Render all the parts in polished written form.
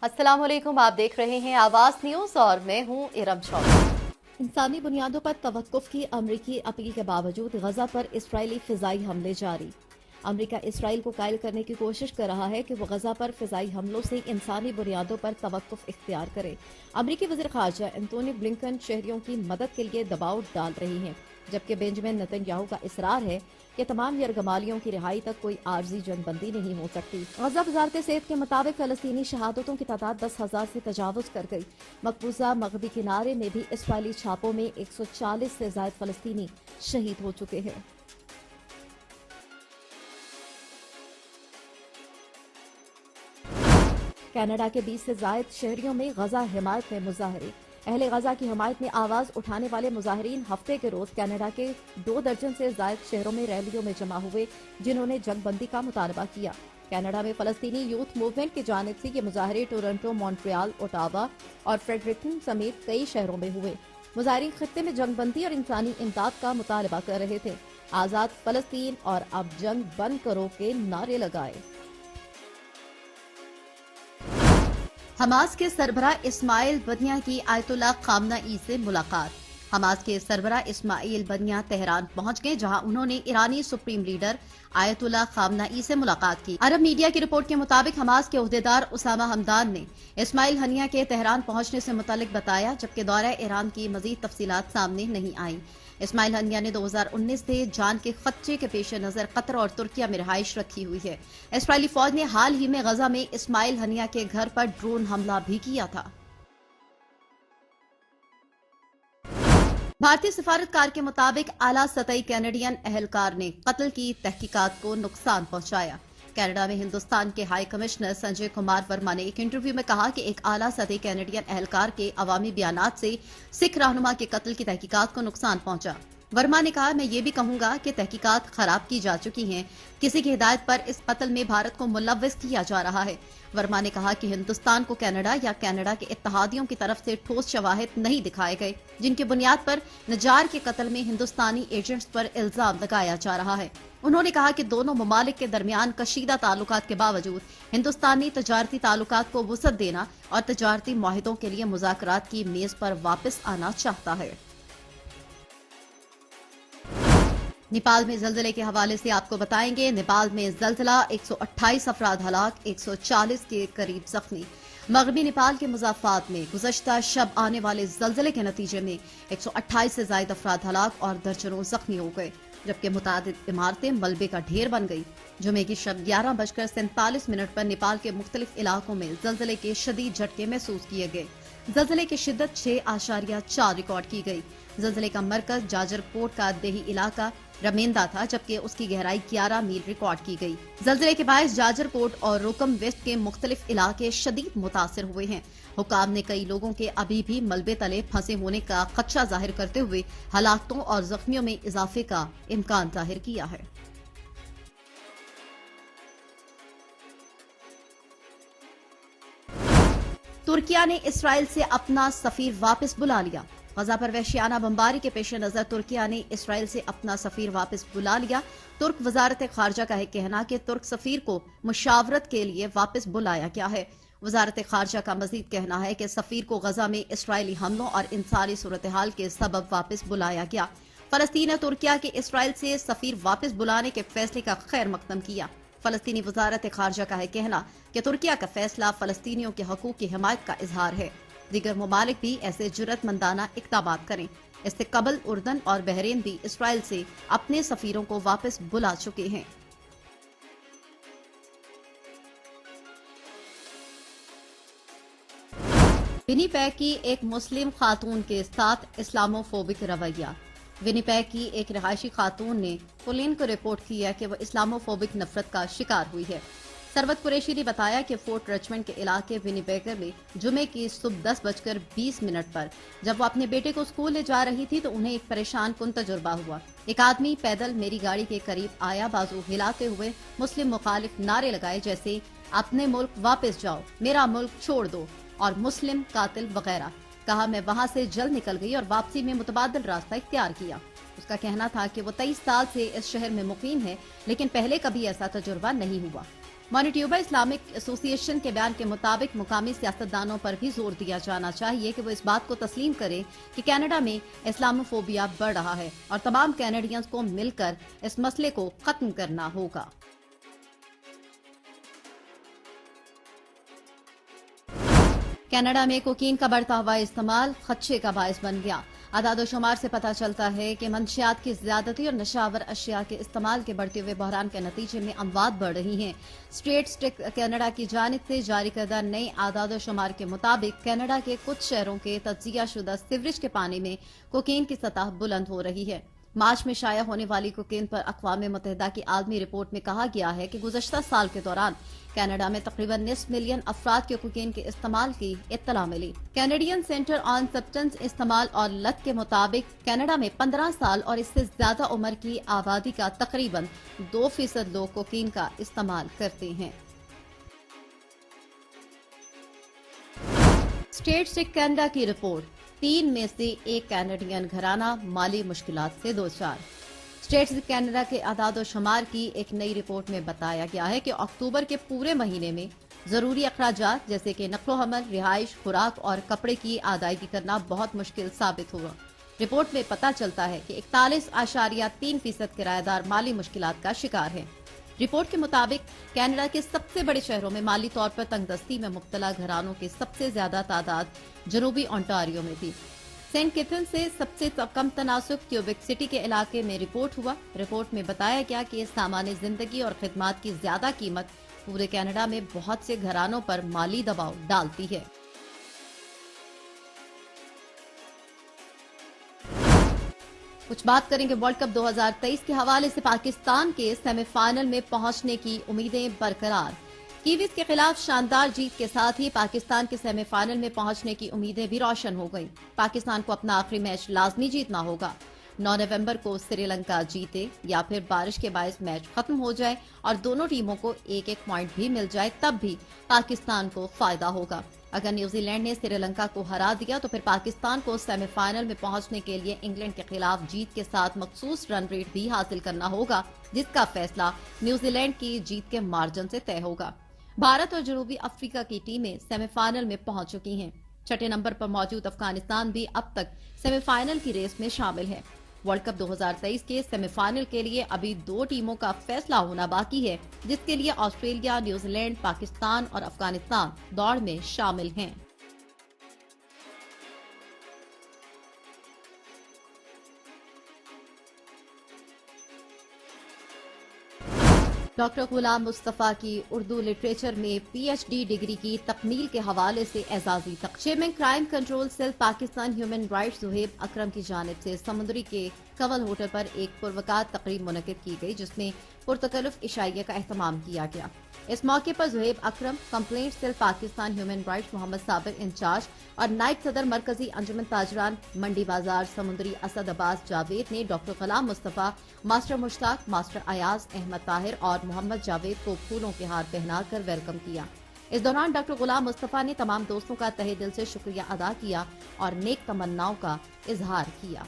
अस्सलाम वालेकुम, आप देख रहे हैं आवाज न्यूज और मैं हूं इरम चौधरी। इंसानी बुनियादों पर तवक्कुफ की अमरीकी अपील के बावजूद गजा पर इसराइली फिजाई हमले जारी। अमरीका इसराइल को कायल करने की कोशिश कर रहा है कि वो गजा पर फिजाई हमलों से इंसानी बुनियादों पर तवक्कुफ इख्तियार करे। अमरीकी वज़ीर ख़ारजा एंटोनी ब्लिंकन शहरियों की मदद के लिए दबाव डाल रही हैं, जबकि बेंजामिन नेतन्याहू का इसरार है कि तमाम यरगमालियों की रिहाई तक कोई आर्जी जंगबंदी नहीं हो सकती। गजा वजारत सेहत के मुताबिक फलस्तीनी शहादतों की तादाद 10,000 से तजावुज कर गई। मकबूजा मगरबी किनारे में भी इसराइली छापों में 140 से ज्यादा फलस्तीनी शहीद हो चुके हैं। कनाडा के 20 से जायद शहरियों में गजा हिमायत में मुजाहरे। अहले गजा की हिमायत में आवाज उठाने वाले मुजाहरीन हफ्ते के रोज कनाडा के 2 दर्जन से जायद शहरों में रैलियों में जमा हुए, जिन्होंने जंगबंदी का मुतालबा किया। कनाडा में फलस्तीनी यूथ मूवमेंट की जानिब से ये मुजाहरे टोरंटो, मॉन्ट्रियल, ओटावा और फ्रेडरिकटन समेत कई शहरों में हुए। मुजाहरीन खित्ते में जंगबंदी और इंसानी इमदाद का मुतालबा कर रहे थे। आजाद फलस्तीन और अब जंग बंद करो के नारे लगाए। हमास के सरबराह इस्माइल बनिया की आयतुल्लाह खामनाई से मुलाकात। हमास के सरबराह इस्माइल बनिया तेहरान पहुंच गए, जहां उन्होंने ईरानी सुप्रीम लीडर आयतुल्लाह खामनाई से मुलाकात की। अरब मीडिया की रिपोर्ट के मुताबिक हमास के ओहदेदार उसामा हमदान ने इस्माइल हनिया के तेहरान पहुंचने से मुतालिक बताया, जबकि दौरा ईरान की मजीद तफसीलात सामने नहीं आई। इस्माइल हनिया ने 2019 से जान के खतरे के पेश नजर कतर और तुर्किया में रिहाइश रखी हुई है। इसराइली फौज ने हाल ही में गजा में इस्माइल हनिया के घर पर ड्रोन हमला भी किया था। भारतीय सिफारतकार के मुताबिक आला सतही कैनेडियन अहलकार ने कत्ल की तहकीकात को नुकसान पहुंचाया। कनाडा में हिंदुस्तान के हाई कमिश्नर संजय कुमार वर्मा ने एक इंटरव्यू में कहा कि एक आला सतही कैनेडियन अहलकार के अवामी बयानात से सिख रहनुमा के कत्ल की तहकीकात को नुकसान पहुंचा। वर्मा ने कहा, मैं ये भी कहूंगा कि तहकीकात खराब की जा चुकी हैं। किसी की हिदायत पर इस कत्ल में भारत को मुलव्विस किया जा रहा है। वर्मा ने कहा कि हिंदुस्तान को कनाडा या कनाडा के इत्तेहादियों की तरफ से ठोस शवाहिद नहीं दिखाए गए, जिनकी बुनियाद पर नजार के कत्ल में हिंदुस्तानी एजेंट्स पर इल्जाम लगाया जा रहा है। उन्होंने कहा कि दोनों ममालिक के दरमियान कशीदा ताल्लुकात के बावजूद हिंदुस्तानी तजारती ताल्लुकात को वुसअत देना और तजारती मुआहिदों के लिए मुज़ाकरात की मेज पर वापस आना चाहता है। नेपाल में जल्जले के हवाले से आपको बताएंगे। नेपाल में जल्जला, 128 अफराद हलाक, 140 के करीब जख्मी। मगरबी नेपाल के मुज़ाफ़ात में गुज़श्ता शब आने वाले जल्जले के नतीजे में 128 से ज्यादा अफराद हलाक और दर्जनों जख्मी हो गए, जबकि मुतादिद इमारतें मलबे का ढेर बन गई। जुमे की शब 11:47 पर नेपाल के मुख्तलिफ इलाकों में जल्जले के शदीद झटके महसूस किए गए। जल्जले की शिद्दत 6.4 रिकॉर्ड की गई। जल्जले का मरकज जाजरकोट का देही इलाका रमेंदा था, जबकि उसकी गहराई 11 मील रिकॉर्ड की गई। जल्जले के बायस जाजरकोट और रुकम वेस्ट के मुख्तलिफ इलाके शदीद मुतासिर हुए हैं। हुकाम ने कई लोगों के अभी भी मलबे तले फंसे होने का खदशा जाहिर करते हुए हलाकतों और जख्मियों में इजाफे का इम्कान जाहिर किया है। तुर्किया ने इसराइल से अपना सफीर वापस बुला लिया। गजा पर वहशियाना बमबारी के पेश नजर तुर्किया ने इसराइल से अपना सफीर वापस बुला लिया। तुर्क वजारत खारजा का है कहना कि तुर्क सफीर को मुशावरत के लिए वापस बुलाया गया है। वजारत खारजा का मजीद कहना है कि सफीर को गजा में इसराइली हमलों और इंसानी सूरत हाल के सबब वापस बुलाया गया। फलस्तीन ने तुर्किया के इसराइल से सफीर वापस बुलाने के फैसले का खैर मकदम किया। फलस्तीनी वजारत खारजा का है कहना कि तुर्किया का फैसला फलस्तीनियों के हकूक की हिमायत का इजहार है। दीगर ममालिक भी ऐसे जुर्रतमंदाना इक़दामात करें। इससे कबल उर्दन और बहरीन भी इसराइल से अपने सफीरों को वापस बुला चुके हैं। विनिपेग की एक मुस्लिम खातून के साथ इस्लामोफोबिक रवैया। विनिपेग की एक रिहायशी खातून ने पुलिन को रिपोर्ट किया कि वह इस्लामोफोबिक नफरत का शिकार हुई है। सरवत कुरैशी ने बताया कि फोर्ट रिचमंड के इलाके विनिपेगर में जुमे की सुबह 10:20 पर जब वो अपने बेटे को स्कूल ले जा रही थी तो उन्हें एक परेशान कुन तजुर्बा हुआ। एक आदमी पैदल मेरी गाड़ी के करीब आया, बाजू हिलाते हुए मुस्लिम मुखालिफ नारे लगाए, जैसे अपने मुल्क वापस जाओ, मेरा मुल्क छोड़ दो और मुस्लिम कातिल वगैरह। कहा, मैं वहां से जल्द निकल गई और वापसी में मुतबादल रास्ता इख्तियार किया। उसका कहना था कि वो 23 साल से इस शहर में मुकीम है, लेकिन पहले कभी ऐसा तजुर्बा नहीं हुआ। मॉनिट्यूबा इस्लामिक एसोसिएशन के बयान के मुताबिक मुकामी सियासतदानों पर भी जोर दिया जाना चाहिए कि वो इस बात को तस्लीम करें कि कनाडा में इस्लामोफोबिया बढ़ रहा है और तमाम कैनेडियंस को मिलकर इस मसले को खत्म करना होगा। कनाडा में कोकीन का बढ़ता हुआ इस्तेमाल खदशे का बायस बन गया। आदादोशुमार से पता चलता है कि मंशियात की ज्यादती और नशावर अशिया के इस्तेमाल के बढ़ते हुए बहरान के नतीजे में अमवात बढ़ रही हैं। स्टेट कनाडा की जानिब से जारी करदा नए आदादोशुमार के मुताबिक कनाडा के कुछ शहरों के तज्जिया शुदा सीवरेज के पानी में कोकीन की सतह बुलंद हो रही है। मार्च में शाया होने वाली कोकीन पर अक़वाम मुत्तहिदा की आलमी रिपोर्ट में कहा गया है कि गुज़श्ता साल के दौरान कनाडा में तकरीबन 9 मिलियन अफराद के कोकीन के इस्तेमाल की इत्तला मिली। कैनेडियन सेंटर ऑन सब्सटेंस इस्तेमाल और लत के मुताबिक कनाडा में 15 साल और इससे ज्यादा उम्र की आबादी का तकरीबन 2% लोग कोकीन का इस्तेमाल करते हैं। स्टेट से कनाडा की रिपोर्ट, 3 में से 1 कैनेडियन घराना माली मुश्किलात से दोचार। स्टेट्स कनाडा के आदाद शुमार की एक नई रिपोर्ट में बताया गया है कि अक्टूबर के पूरे महीने में जरूरी अखराजात जैसे कि नक्लो हमल, रिहाइश, खुराक और कपड़े की अदायगी करना बहुत मुश्किल साबित हुआ। रिपोर्ट में पता चलता है कि 41.3% किराएदार माली मुश्किलात का शिकार हैं। रिपोर्ट के मुताबिक कनाडा के सबसे बड़े शहरों में माली तौर पर तंगदस्ती में मुब्तला घरानों की सबसे ज्यादा तादाद जनूबी ओंटारियो में थी। सेंट किथन से सबसे कम तनासुब क्यूबिक सिटी के इलाके में रिपोर्ट हुआ। रिपोर्ट में बताया गया कि सामान्य जिंदगी और खिदमात की ज्यादा कीमत पूरे कनाडा में बहुत से घरानों पर माली दबाव डालती है। कुछ बात करेंगे वर्ल्ड कप 2023 के हवाले से। पाकिस्तान के सेमीफाइनल में पहुंचने की उम्मीदें बरकरार। कीवीज के खिलाफ शानदार जीत के साथ ही पाकिस्तान के सेमीफाइनल में पहुंचने की उम्मीदें भी रोशन हो गईं। पाकिस्तान को अपना आखिरी मैच लाजमी जीतना होगा। 9 नवंबर को श्रीलंका जीते या फिर बारिश के बायस मैच खत्म हो जाए और दोनों टीमों को एक एक पॉइंट भी मिल जाए, तब भी पाकिस्तान को फायदा होगा। अगर न्यूजीलैंड ने श्रीलंका को हरा दिया तो फिर पाकिस्तान को सेमीफाइनल में पहुंचने के लिए इंग्लैंड के खिलाफ जीत के साथ मखसूस रन रेट भी हासिल करना होगा, जिसका फैसला न्यूजीलैंड की जीत के मार्जिन से तय होगा। भारत और जनूबी अफ्रीका की टीमें सेमीफाइनल में पहुंच चुकी हैं। छठे नंबर पर मौजूद अफगानिस्तान भी अब तक सेमीफाइनल की रेस में शामिल है। वर्ल्ड कप 2023 के सेमीफाइनल के लिए अभी 2 टीमों का फैसला होना बाकी है, जिसके लिए ऑस्ट्रेलिया, न्यूजीलैंड, पाकिस्तान और अफगानिस्तान दौड़ में शामिल हैं। डॉक्टर गुलाम मुस्तफा की उर्दू लिटरेचर में पीएचडी डिग्री की तकमील के हवाले से एजाजी तक। Chairman crime control cell Pakistan human rights Zuhaib Akram की जानिब से समुद्री के कवल होटल पर एक पुरवकार तकरीब मुनक़िद की गई, जिसमें पुरतकल्लुफ़ इशाइया का एहतमाम किया गया। इस मौके पर Zuhaib Akram, complaint cell Pakistan human rights Mohammad Sabir incharge और नायब सदर मरकजी अंजुमन ताजरान मंडी बाजार समुद्री असद अब्बास जावेद ने doctor Ghulam Mustafa, master Mushtaq, master Ayaz Ahmad Tahir और मोहम्मद जावेद को फूलों के हार पहनाकर वेलकम किया। इस दौरान डॉक्टर गुलाम मुस्तफा ने तमाम दोस्तों का तहे दिल से शुक्रिया अदा किया और नेक तमन्नाओं का इजहार किया।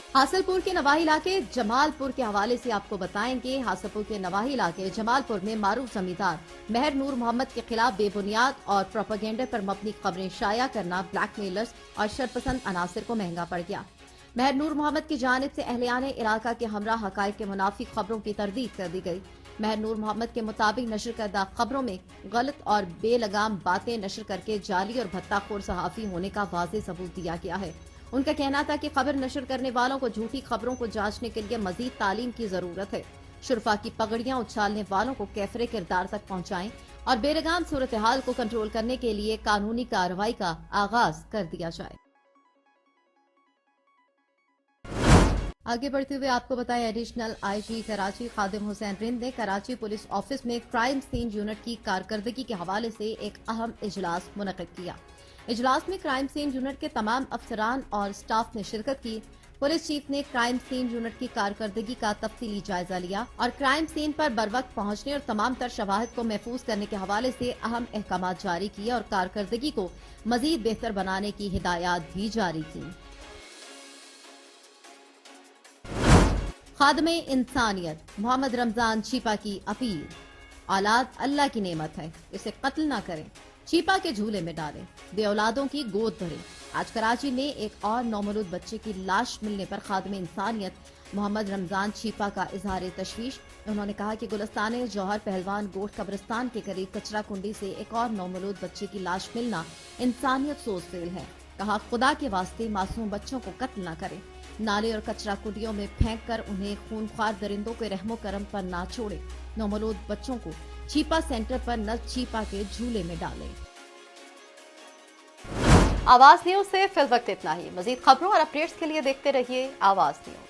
हासलपुर के नवाही इलाके जमालपुर के हवाले से आपको बताएंगे। हासलपुर के नवाही इलाके जमालपुर में मारूफ जमींदार महर नूर मोहम्मद के खिलाफ बेबुनियाद और प्रोपेगेंडा पर मबनी खबरें शाया करना ब्लैकमेलर्स और शरपसंद अनासर को महंगा पड़ गया। महर नूर मोहम्मद की जानिब से अहलियाने इलाका के हमरा हकायक के मुनाफी खबरों की तरदीद कर दी गई। महर नूर मोहम्मद के मुताबिक नशर करदा खबरों में गलत और बेलगाम बातें नशर करके जाली और भत्ताखोर सहाफी होने का वाज़ेह सबूत दिया गया है। उनका कहना था कि खबर नशर करने वालों को झूठी खबरों को जांचने के लिए मजीद तालीम की जरूरत है। शुरफा की पगड़ियां उछालने वालों को कैफरे किरदार तक पहुंचाएं और बेलगाम सूरत हाल को कंट्रोल करने के लिए कानूनी कार्रवाई का आगाज कर दिया जाए। आगे बढ़ते हुए आपको बताएं, एडिशनल आईजी कराची खादिम हुसैन रिंद ने कराची पुलिस ऑफिस में क्राइम सीन यूनिट की कारकर्दगी के हवाले से एक अहम इजलास मुनक़िद किया। इजलास में क्राइम सीन यूनिट के तमाम अफसरान और स्टाफ ने शिरकत की। पुलिस चीफ ने क्राइम सीन यूनिट की कारकर्दगी का तफसीली जायजा लिया और क्राइम सीन पर बरवक्त पहुंचने और तमाम तर शवाहिद को महफूज करने के हवाले से अहम अहकामात जारी किए और कारकर्दगी को मजीद बेहतर बनाने की हिदायत भी जारी की। खादमे इंसानियत मोहम्मद रमजान चीपा की अपील। औलाद अल्लाह की नेमत है, इसे कत्ल ना करें, चीपा के झूले में डालें, बे औलादों की गोद भरें। आज कराची में एक और नौमौलूद बच्चे की लाश मिलने पर खादमे इंसानियत मोहम्मद रमजान चीपा का इजहार तशवीश। उन्होंने कहा कि गुलस्तान जौहर पहलवान गोट कब्रिस्तान के करीब कचरा कुंडी से एक और नौमौलूद बच्चे की लाश मिलना इंसानियत सोच फेल है। कहा खुदा के वास्ते मासूम बच्चों को कत्ल न करें, नाले और कचरा कुंडियों में फेंक कर उन्हें खूनख्वार दरिंदों के रहमो करम पर ना छोड़े। नौमौलूद बच्चों को चीपा सेंटर पर न चीपा के झूले में डालें। आवाज न्यूज से फिल वक्त इतना ही। मजीद खबरों और अपडेट्स के लिए देखते रहिए आवाज न्यूज।